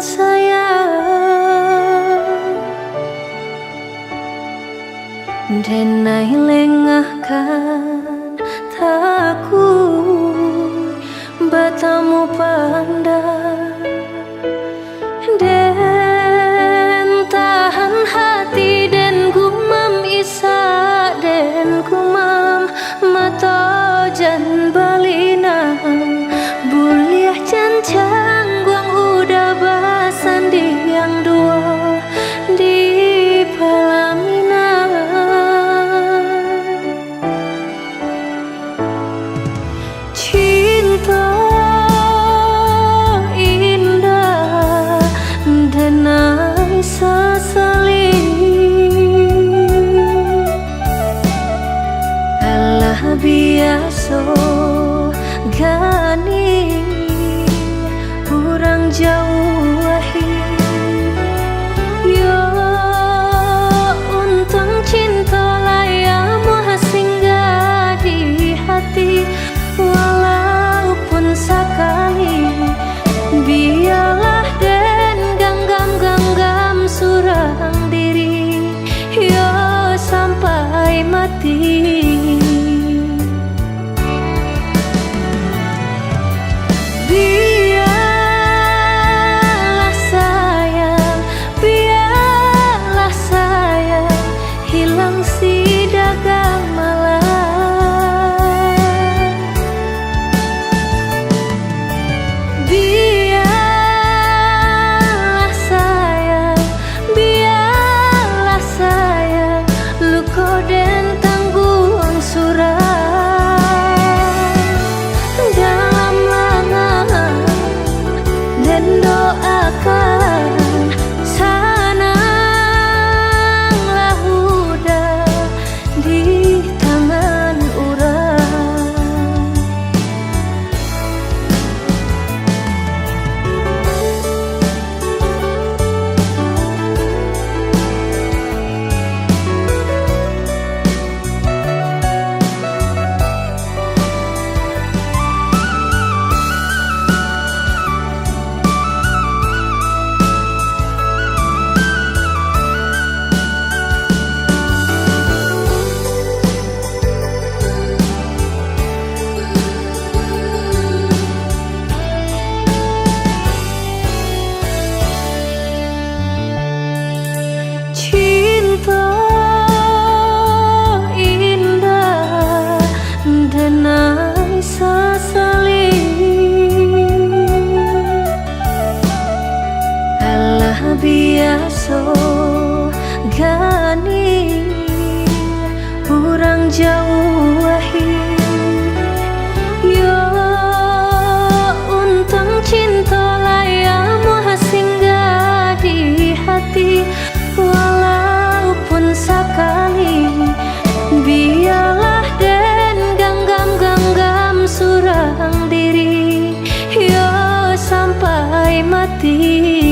sayang denai lengahkan takui batamu pandang den tahan hati den gumam isa den gumam mata jan balina buliah cancang guang udah basan di yang dua di pelaminan cinta indah denai sesali alah biasa gani urang jauh yo untung cinta layamu singgah di hati walaupun sekali biarlah den genggam surang diri yo sampai mati. Biasa gani urang jauh yo untung cinta layamu singgah di hati walaupun sekali biarlah den genggam surang diri yo sampai mati.